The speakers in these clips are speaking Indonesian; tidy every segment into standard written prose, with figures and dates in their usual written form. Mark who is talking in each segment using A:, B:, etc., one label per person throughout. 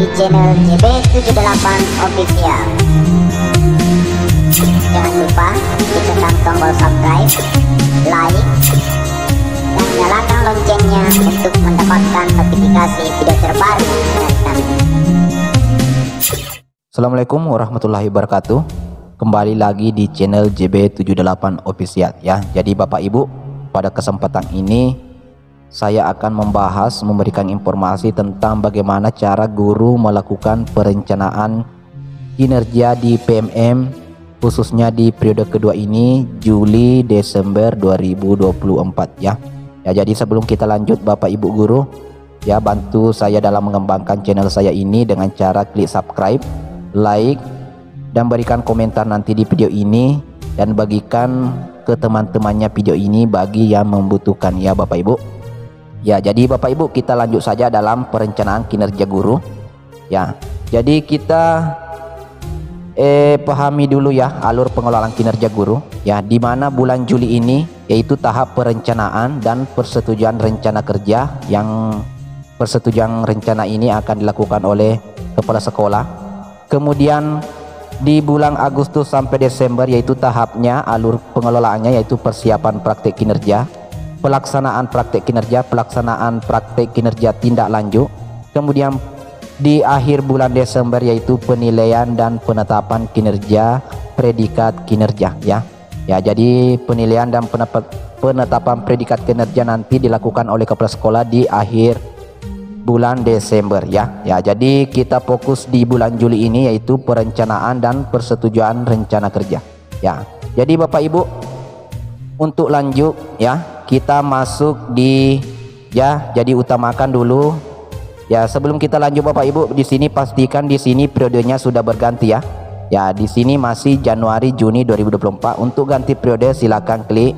A: di channel JB78 Official. Jangan lupa ditekan tombol subscribe, like, dan nyalakan loncengnya untuk mendapatkan notifikasi video terbaru dari kami.
B: Assalamualaikum warahmatullahi wabarakatuh. Kembali lagi di channel JB78 Official ya. Jadi Bapak Ibu, pada kesempatan ini saya akan memberikan informasi tentang bagaimana cara guru melakukan perencanaan kinerja di PMM, khususnya di periode kedua ini, Juli Desember 2024 ya. Jadi sebelum kita lanjut, Bapak Ibu guru ya, bantu saya dalam mengembangkan channel saya ini dengan cara klik subscribe, like, dan berikan komentar nanti di video ini, dan bagikan ke teman-temannya video ini bagi yang membutuhkan ya Bapak Ibu. Ya, jadi Bapak Ibu, kita lanjut saja dalam perencanaan kinerja guru. Ya, jadi kita pahami dulu ya alur pengelolaan kinerja guru. Ya, di mana bulan Juli ini yaitu tahap perencanaan dan persetujuan rencana kerja, yang persetujuan rencana ini akan dilakukan oleh kepala sekolah. Kemudian di bulan Agustus sampai Desember yaitu tahapnya alur pengelolaannya yaitu persiapan praktek kinerja, pelaksanaan praktek kinerja tindak lanjut. Kemudian di akhir bulan Desember yaitu penilaian dan penetapan kinerja predikat kinerja ya. Ya, jadi penilaian dan penetapan predikat kinerja nanti dilakukan oleh kepala sekolah di akhir bulan Desember ya. Ya, jadi kita fokus di bulan Juli ini yaitu perencanaan dan persetujuan rencana kerja ya. Jadi Bapak Ibu, untuk lanjut ya, kita masuk di jadi utamakan dulu ya. Sebelum kita lanjut Bapak Ibu, di sini pastikan di sini periodenya sudah berganti ya. Ya, di sini masih Januari Juni 2024. Untuk ganti periode silakan klik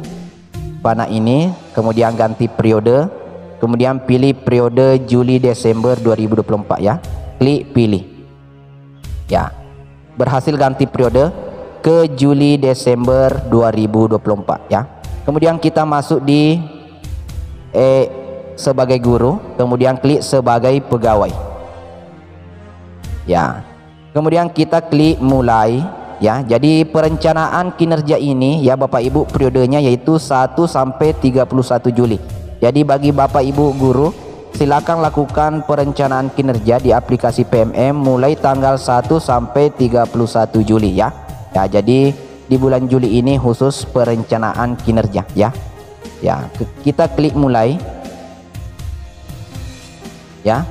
B: panah ini, kemudian ganti periode, kemudian pilih periode Juli Desember 2024 ya. Klik pilih. Ya, berhasil ganti periode ke Juli Desember 2024 ya. Kemudian kita masuk di sebagai guru, kemudian klik sebagai pegawai ya. Kemudian kita klik mulai ya. Jadi perencanaan kinerja ini ya Bapak Ibu, periodenya yaitu 1 sampai 31 Juli. Jadi bagi Bapak Ibu guru, silakan lakukan perencanaan kinerja di aplikasi PMM mulai tanggal 1 sampai 31 Juli ya. Ya, jadi di bulan Juli ini khusus perencanaan kinerja ya. Ya, kita klik mulai ya.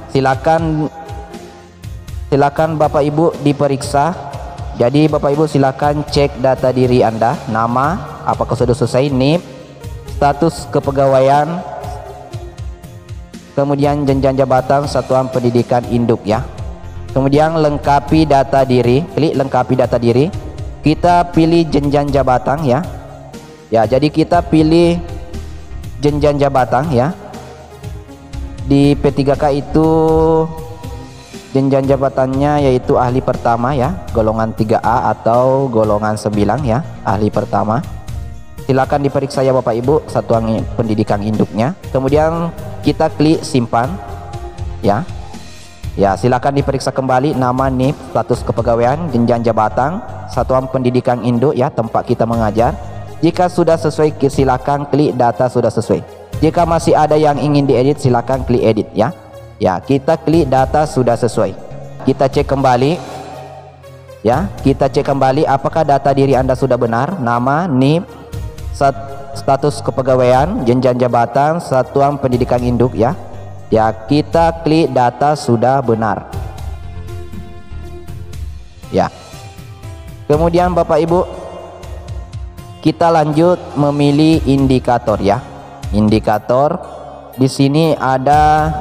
B: Silakan Bapak Ibu diperiksa. Jadi Bapak Ibu silakan cek data diri Anda, nama apakah sudah selesai, NIP, status kepegawaian, kemudian jenjang jabatan, satuan pendidikan induk ya. Kemudian lengkapi data diri, klik lengkapi data diri. Kita pilih jenjang jabatan ya. Ya, jadi kita pilih jenjang jabatan ya. Di P3K itu jenjang jabatannya yaitu ahli pertama ya, golongan 3A atau golongan 9 ya, ahli pertama. Silakan diperiksa ya Bapak Ibu satuan pendidikan induknya. Kemudian kita klik simpan ya. Ya, silakan diperiksa kembali nama, NIP, status kepegawaian, jenjang jabatan, satuan pendidikan induk ya, tempat kita mengajar. Jika sudah sesuai silakan klik data sudah sesuai. Jika masih ada yang ingin diedit silakan klik edit ya. Ya, kita klik data sudah sesuai. Kita cek kembali ya. Kita cek kembali apakah data diri Anda sudah benar, nama, NIP, status kepegawaian, jenjang jabatan, satuan pendidikan induk ya. Ya, kita klik data sudah benar ya. Kemudian Bapak Ibu, kita lanjut memilih indikator ya. Indikator di sini ada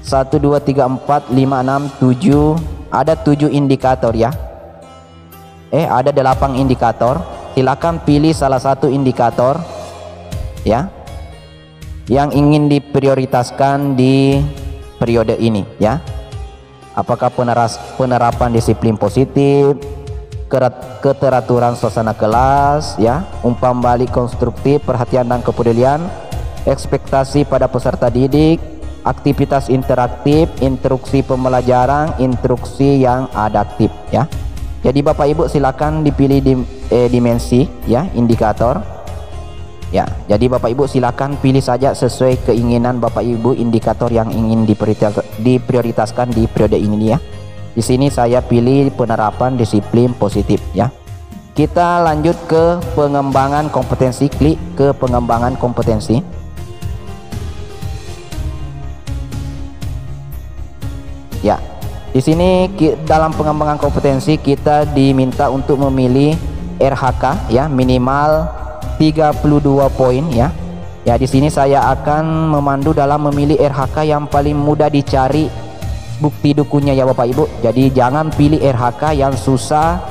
B: 1 2 3 4 5 6 7, ada 7 indikator ya. Ada 8 indikator. Silakan pilih salah satu indikator ya yang ingin diprioritaskan di periode ini ya. Apakah penerapan disiplin positif, keteraturan suasana kelas ya, umpan balik konstruktif, perhatian dan kepedulian, ekspektasi pada peserta didik, aktivitas interaktif, instruksi pembelajaran, instruksi yang adaptif ya. Jadi Bapak Ibu silakan dipilih dimensi ya, indikator ya. Jadi Bapak Ibu silakan pilih saja sesuai keinginan Bapak Ibu indikator yang ingin diprioritaskan di periode ini ya. Di sini saya pilih penerapan disiplin positif ya. Kita lanjut ke pengembangan kompetensi, klik ke pengembangan kompetensi. Ya, di sini dalam pengembangan kompetensi kita diminta untuk memilih RHK ya, minimal 32 poin ya. Ya, di sini saya akan memandu dalam memilih RHK yang paling mudah dicari bukti dukunnya ya Bapak Ibu. Jadi jangan pilih RHK yang susah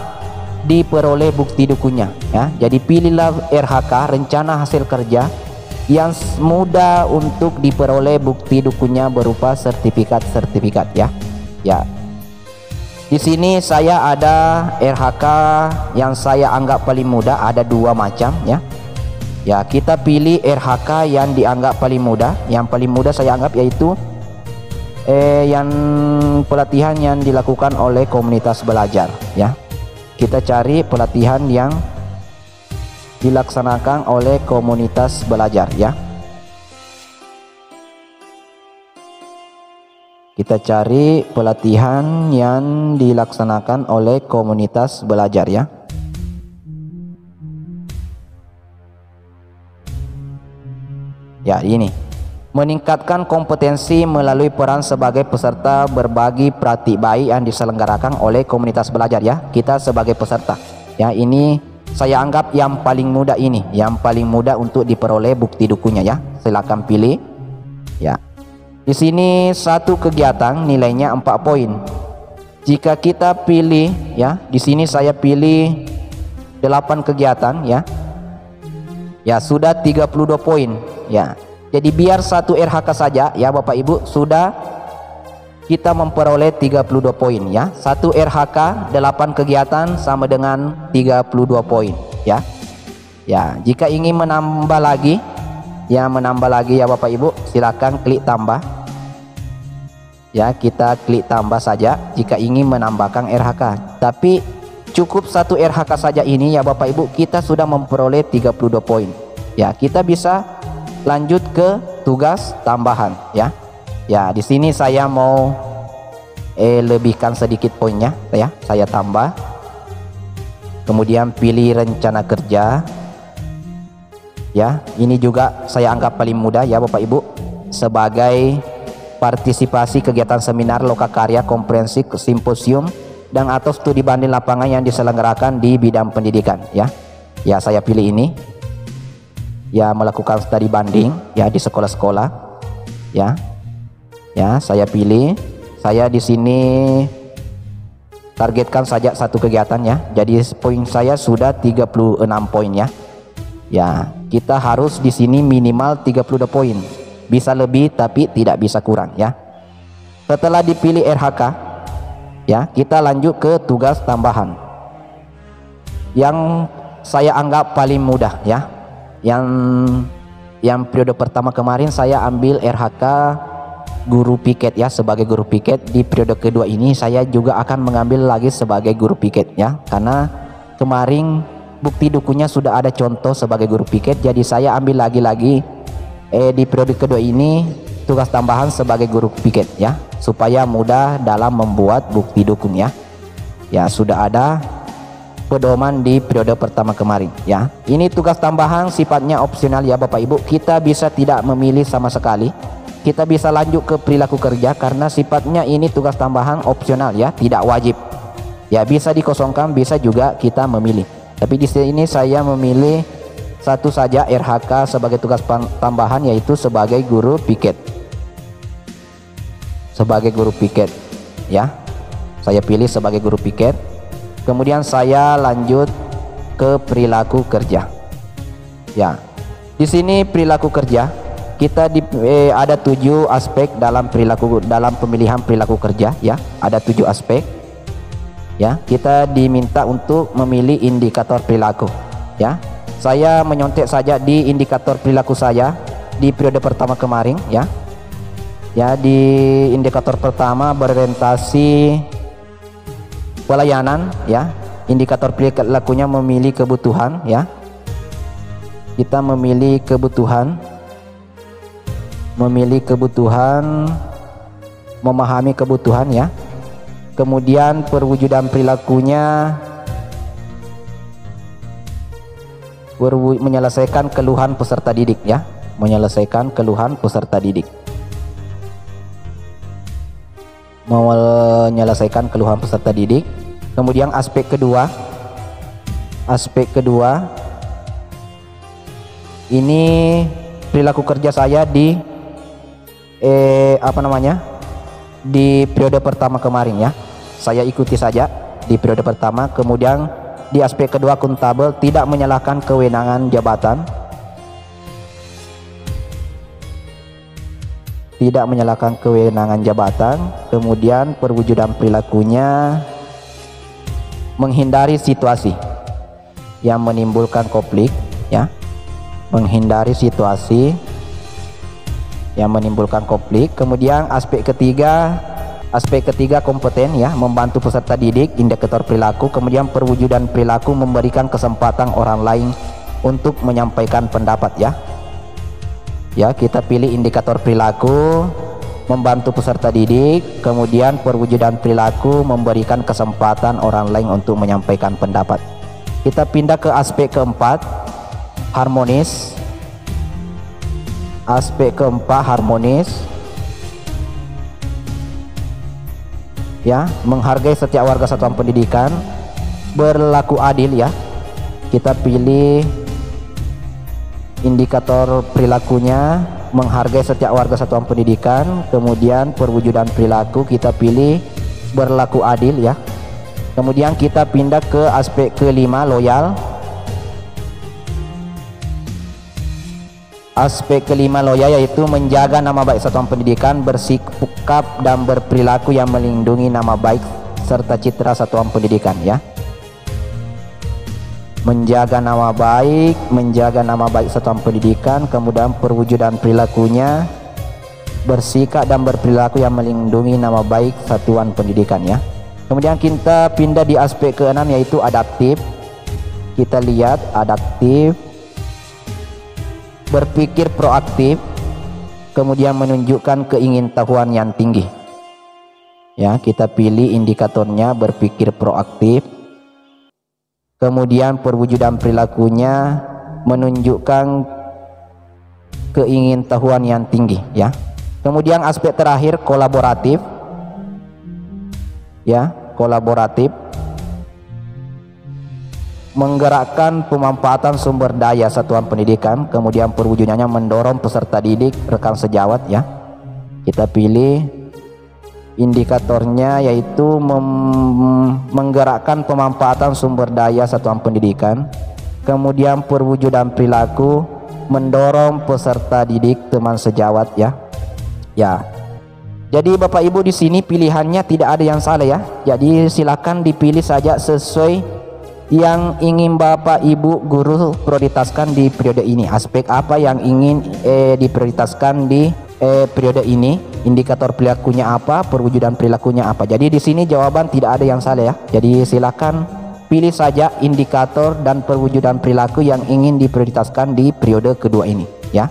B: diperoleh bukti dukunnya ya. Jadi pilihlah RHK, rencana hasil kerja, yang mudah untuk diperoleh bukti dukunnya berupa sertifikat ya. Ya, di sini saya ada RHK yang saya anggap paling mudah, ada dua macam ya. Ya, kita pilih RHK yang dianggap paling mudah. Yang paling mudah saya anggap yaitu yang pelatihan yang dilakukan oleh komunitas belajar ya. Kita cari pelatihan yang dilaksanakan oleh komunitas belajar ya. Kita cari pelatihan yang dilaksanakan oleh komunitas belajar ya. Ya, ini meningkatkan kompetensi melalui peran sebagai peserta berbagi praktik baik yang diselenggarakan oleh komunitas belajar ya. Kita sebagai peserta ya, ini saya anggap yang paling mudah, ini yang paling mudah untuk diperoleh bukti dukunnya ya. Silakan pilih ya. Di sini satu kegiatan nilainya 4 poin. Jika kita pilih ya, di sini saya pilih 8 kegiatan ya. Ya, sudah 32 poin ya. Jadi biar satu RHK saja ya Bapak Ibu, sudah kita memperoleh 32 poin ya. Satu RHK 8 kegiatan sama dengan 32 poin ya. Ya, jika ingin menambah lagi ya, Bapak Ibu, silakan klik tambah ya. Kita klik tambah saja jika ingin menambahkan RHK. Tapi cukup satu RHK saja ini ya Bapak Ibu, kita sudah memperoleh 32 poin ya. Kita bisa lanjut ke tugas tambahan ya. Ya, di sini saya mau lebihkan sedikit poinnya ya. Saya tambah, kemudian pilih rencana kerja ya. Ini juga saya anggap paling mudah ya Bapak Ibu, sebagai partisipasi kegiatan seminar, lokakarya, konferensi, simposium, dan atau studi banding lapangan yang diselenggarakan di bidang pendidikan ya. Ya, saya pilih ini ya, melakukan studi banding ya di sekolah-sekolah ya. Ya, saya pilih. Saya di sini targetkan saja satu kegiatan ya. Jadi poin saya sudah 36 poin ya. Ya, kita harus di sini minimal 32 poin. Bisa lebih tapi tidak bisa kurang ya. Setelah dipilih RHK ya, kita lanjut ke tugas tambahan yang saya anggap paling mudah ya. Yang periode pertama kemarin saya ambil RHK guru piket ya, sebagai guru piket. Di periode kedua ini saya juga akan mengambil lagi sebagai guru piket ya, karena kemarin bukti dukunnya sudah ada contoh sebagai guru piket. Jadi saya ambil lagi di periode kedua ini tugas tambahan sebagai guru piket ya, supaya mudah dalam membuat bukti dukung ya. Ya, sudah ada pedoman di periode pertama kemarin ya. Ini tugas tambahan sifatnya opsional ya Bapak Ibu. Kita bisa tidak memilih sama sekali. Kita bisa lanjut ke perilaku kerja karena sifatnya ini tugas tambahan opsional ya, tidak wajib. Ya, bisa dikosongkan, bisa juga kita memilih. Tapi di sini saya memilih satu saja RHK sebagai tugas tambahan, yaitu sebagai guru piket. Sebagai guru piket ya. Saya pilih sebagai guru piket. Kemudian saya lanjut ke perilaku kerja. Ya. Di sini perilaku kerja kita ada 7 aspek dalam pemilihan perilaku kerja ya. Ada 7 aspek. Ya, kita diminta untuk memilih indikator perilaku ya. Saya menyontek saja di indikator perilaku saya di periode pertama kemarin ya. Ya, di indikator pertama berorientasi pelayanan ya. Indikator perilakunya memilih kebutuhan ya. Kita memilih kebutuhan, memahami kebutuhan ya. Kemudian perwujudan perilakunya menyelesaikan keluhan peserta didik ya, menyelesaikan keluhan peserta didik, menyelesaikan keluhan peserta didik. Kemudian aspek kedua ini perilaku kerja saya di di periode pertama kemarin ya. Saya ikuti saja di periode pertama. Kemudian di aspek kedua akuntabel, tidak menyalahkan kewenangan jabatan, kemudian perwujudan perilakunya menghindari situasi yang menimbulkan konflik ya, menghindari situasi yang menimbulkan konflik. Kemudian aspek ketiga kompeten ya, membantu peserta didik, indikator perilaku. Kemudian perwujudan perilaku memberikan kesempatan orang lain untuk menyampaikan pendapat ya. Ya, kita pilih indikator perilaku, membantu peserta didik, kemudian perwujudan perilaku memberikan kesempatan orang lain untuk menyampaikan pendapat. Kita pindah ke aspek keempat, harmonis. Aspek keempat harmonis ya, menghargai setiap warga satuan pendidikan, berlaku adil ya. Kita pilih indikator perilakunya, menghargai setiap warga satuan pendidikan. Kemudian perwujudan perilaku kita pilih berlaku adil ya. Kemudian kita pindah ke aspek kelima, loyal. Aspek kelima loyal yaitu menjaga nama baik satuan pendidikan, bersikap dan berperilaku yang melindungi nama baik serta citra satuan pendidikan ya. Menjaga nama baik satuan pendidikan, kemudian perwujudan perilakunya bersikap dan berperilaku yang melindungi nama baik satuan pendidikan ya. Kemudian kita pindah di aspek keenam yaitu adaptif. Kita lihat adaptif, berpikir proaktif, kemudian menunjukkan keingintahuan yang tinggi ya. Kita pilih indikatornya berpikir proaktif. Kemudian perwujudan perilakunya menunjukkan keingintahuan yang tinggi ya. Kemudian aspek terakhir kolaboratif ya, kolaboratif, menggerakkan pemanfaatan sumber daya satuan pendidikan. Kemudian perwujudannya mendorong peserta didik, rekan sejawat ya. Kita pilih indikatornya yaitu menggerakkan pemanfaatan sumber daya satuan pendidikan. Kemudian perwujudan perilaku mendorong peserta didik, teman sejawat ya. Ya. Jadi Bapak Ibu di sini pilihannya tidak ada yang salah ya. Jadi silakan dipilih saja sesuai yang ingin Bapak Ibu guru prioritaskan di periode ini. Aspek apa yang ingin diprioritaskan di periode ini, indikator perilakunya apa, perwujudan perilakunya apa. Jadi di sini jawaban tidak ada yang salah ya. Jadi silakan pilih saja indikator dan perwujudan perilaku yang ingin diprioritaskan di periode kedua ini ya.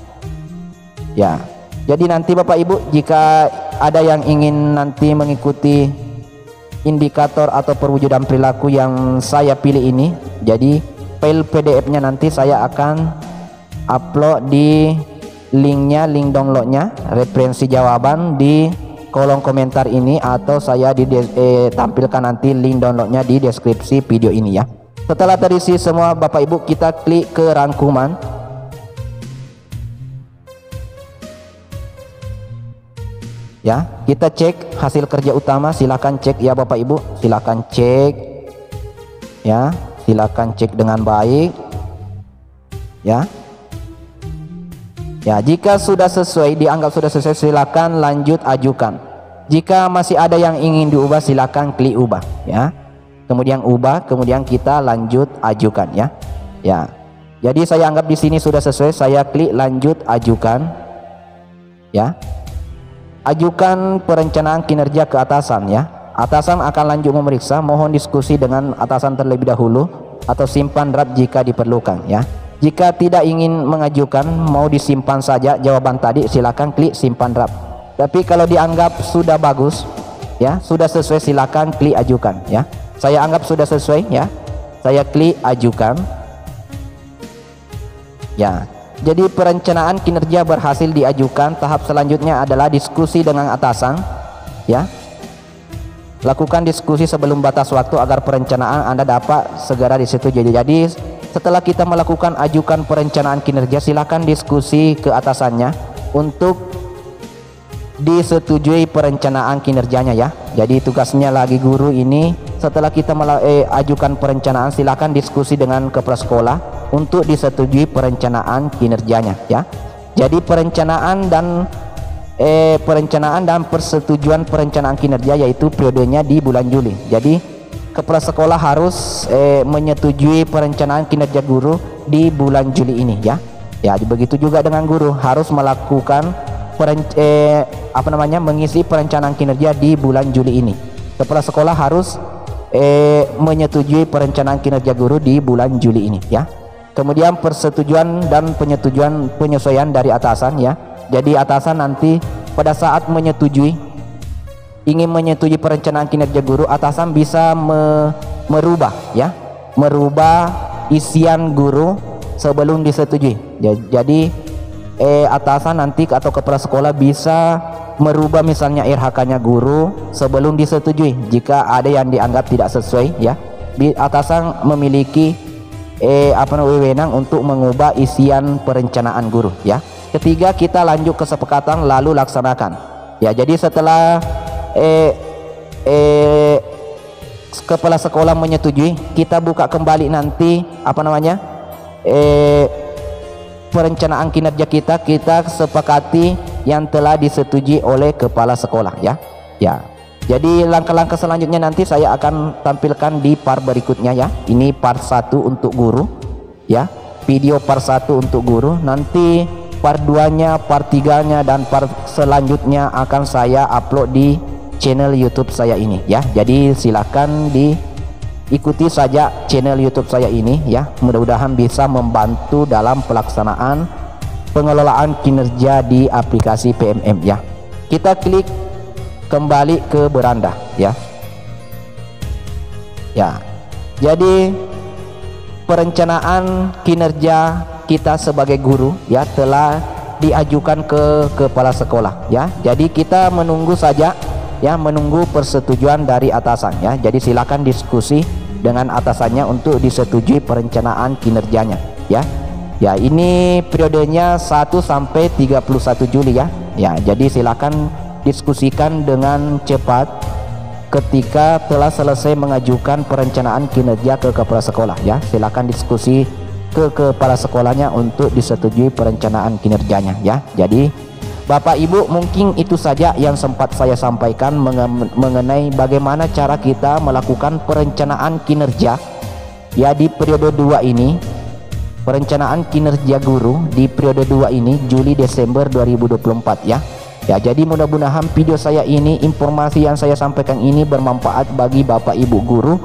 B: Ya. Jadi nanti Bapak Ibu jika ada yang ingin nanti mengikuti indikator atau perwujudan perilaku yang saya pilih ini, jadi file PDF-nya nanti saya akan upload di linknya, link downloadnya, referensi jawaban di kolom komentar ini, atau saya tampilkan nanti link downloadnya di deskripsi video ini ya. Setelah terisi semua Bapak Ibu, kita klik ke rangkuman. Ya, kita cek hasil kerja utama. Silakan cek ya Bapak Ibu, silakan cek ya, silakan cek dengan baik ya. Ya, jika sudah sesuai, dianggap sudah sesuai, silakan lanjut ajukan. Jika masih ada yang ingin diubah, silakan klik ubah ya. Kemudian ubah, kemudian kita lanjut ajukan ya. Ya. Jadi saya anggap di sini sudah sesuai, saya klik lanjut ajukan ya. ajukan perencanaan kinerja ke atasan ya. Atasan akan lanjut memeriksa, mohon diskusi dengan atasan terlebih dahulu atau simpan draft jika diperlukan ya. Jika tidak ingin mengajukan, mau disimpan saja jawaban tadi, silakan klik simpan draft. Tapi kalau dianggap sudah bagus ya, sudah sesuai, silakan klik ajukan ya. Saya anggap sudah sesuai ya. Saya klik ajukan. Ya. Jadi perencanaan kinerja berhasil diajukan. Tahap selanjutnya adalah diskusi dengan atasan ya. Lakukan diskusi sebelum batas waktu agar perencanaan Anda dapat segera disetujui. Jadi setelah kita melakukan ajukan perencanaan kinerja, silakan diskusi ke atasannya untuk disetujui perencanaan kinerjanya ya. Jadi tugasnya lagi guru ini, setelah kita ajukan perencanaan, silakan diskusi dengan kepala sekolah untuk disetujui perencanaan kinerjanya ya. Jadi perencanaan dan persetujuan perencanaan kinerja yaitu periodenya di bulan Juli. Jadi kepala sekolah harus menyetujui perencanaan kinerja guru di bulan Juli ini ya. Ya, begitu juga dengan guru harus melakukan mengisi perencanaan kinerja di bulan Juli ini. Kepala sekolah harus menyetujui perencanaan kinerja guru di bulan Juli ini ya. Kemudian persetujuan dan penyesuaian dari atasan ya. Jadi atasan nanti pada saat ingin menyetujui perencanaan kinerja guru, atasan bisa merubah isian guru sebelum disetujui. Jadi atasan nanti atau kepala sekolah bisa merubah misalnya RHK-nya guru sebelum disetujui jika ada yang dianggap tidak sesuai ya. Atasan memiliki wewenang untuk mengubah isian perencanaan guru ya. Ketiga, kita lanjut kesepakatan lalu laksanakan ya. Jadi setelah kepala sekolah menyetujui, kita buka kembali nanti perencanaan kinerja kita sepakati yang telah disetujui oleh kepala sekolah ya. Jadi langkah-langkah selanjutnya nanti saya akan tampilkan di part berikutnya ya. Ini part 1 untuk guru ya, video part 1 untuk guru. Nanti part 2-nya, part 3-nya dan part selanjutnya akan saya upload di channel YouTube saya ini ya. Jadi silakan diikuti saja channel YouTube saya ini ya. Mudah-mudahan bisa membantu dalam pelaksanaan pengelolaan kinerja di aplikasi PMM ya. Kita klik kembali ke beranda ya. Jadi perencanaan kinerja kita sebagai guru ya telah diajukan ke kepala sekolah ya. Jadi kita menunggu saja ya, menunggu persetujuan dari atasan ya. Jadi silakan diskusi dengan atasannya untuk disetujui perencanaan kinerjanya ya. Ini periodenya 1 sampai 31 Juli ya. Jadi silakan diskusikan dengan cepat ketika telah selesai mengajukan perencanaan kinerja ke kepala sekolah ya. Silakan diskusi ke kepala sekolahnya untuk disetujui perencanaan kinerjanya ya. Jadi Bapak Ibu, mungkin itu saja yang sempat saya sampaikan mengenai bagaimana cara kita melakukan perencanaan kinerja ya di periode 2 ini. Perencanaan kinerja guru di periode 2 ini Juli Desember 2024 ya. Jadi mudah-mudahan video saya ini, informasi yang saya sampaikan ini bermanfaat bagi Bapak Ibu guru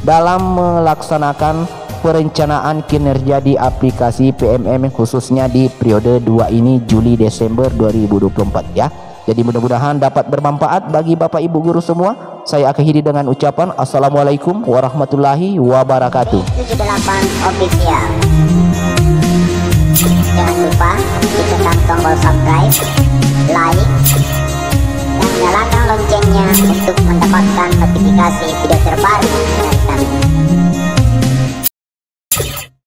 B: dalam melaksanakan perencanaan kinerja di aplikasi PMM khususnya di periode 2 ini Juli Desember 2024 ya. Jadi mudah-mudahan dapat bermanfaat bagi Bapak Ibu guru semua. Saya akhiri dengan ucapan Assalamualaikum warahmatullahi wabarakatuh.
A: 78 official. Jangan lupa ditekan tombol subscribe, like, dan nyalakan loncengnya untuk mendapatkan notifikasi video terbaru dari kami.